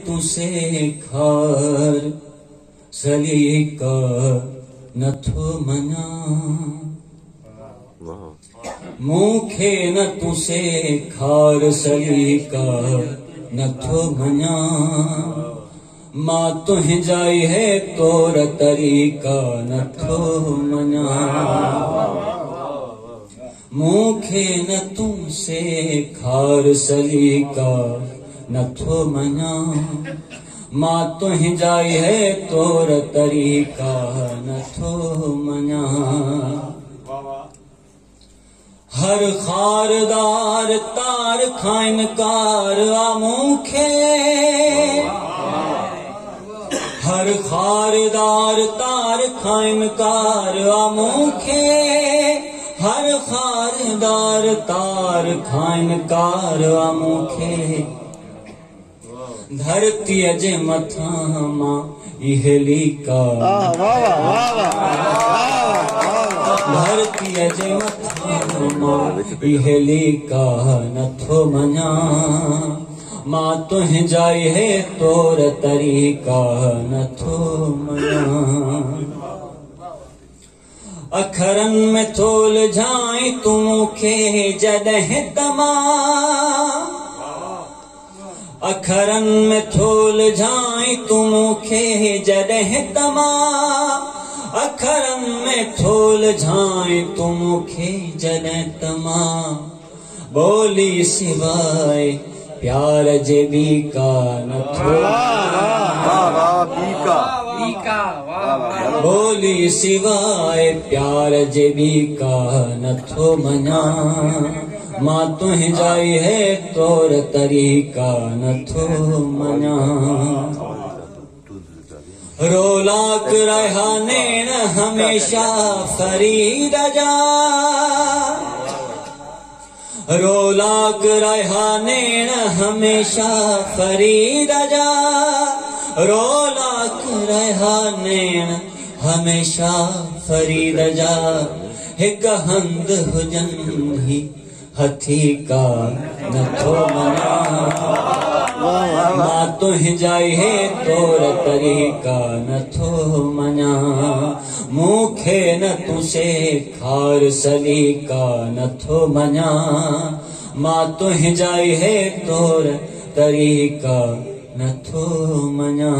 तुसे खार सलीका नथो मना मूंखे न तुसे खार सलीका नथो मना मां तुंहिंजाई है तोर तरीका नथो मना मूंखे न तुसे खार सलीका नथो मना मां तुंहिंजाई है तोर तरीका नथो मना हर खारदार तार खाइन कार आ मूंखे हर खारदार तार खाइन कार आ मूंखे हर खारदार तार खाइन कार आ मूंखे धरती जे मथा मां इहली का धरती जे मथा मां इहली का नथो मना मां तुंहिंजाई है तोर तरीका नथो मना अखरन में थोल जाई तू मूंखे जॾहिं तमा अखरन में थोल जाई तू मूंखे जॾहिं तमा अखरन में थोल जाई तू मूंखे जॾहिं तमा बोली सिवाय प्यार जे ॿी का नथो बोली सिवाय प्यार जे ॿी का नथो मना मां तुंहिंजाई है तोर तरीका नथो मना रोलाक रहा नैन हमेशा फरीद जा रोलाक रहा नैन हमेशा फरीद जा रोलाक रहा नैन हमेशा फरीद जा हिक हंद हुजन ही हथी का नथो मना मां तुंहिंजाई है तोर तरीका नथो मना मूंखे न तुसे खार सलीका नथो मना मां तुंहिंजाई है तोर तरीका नथो मना।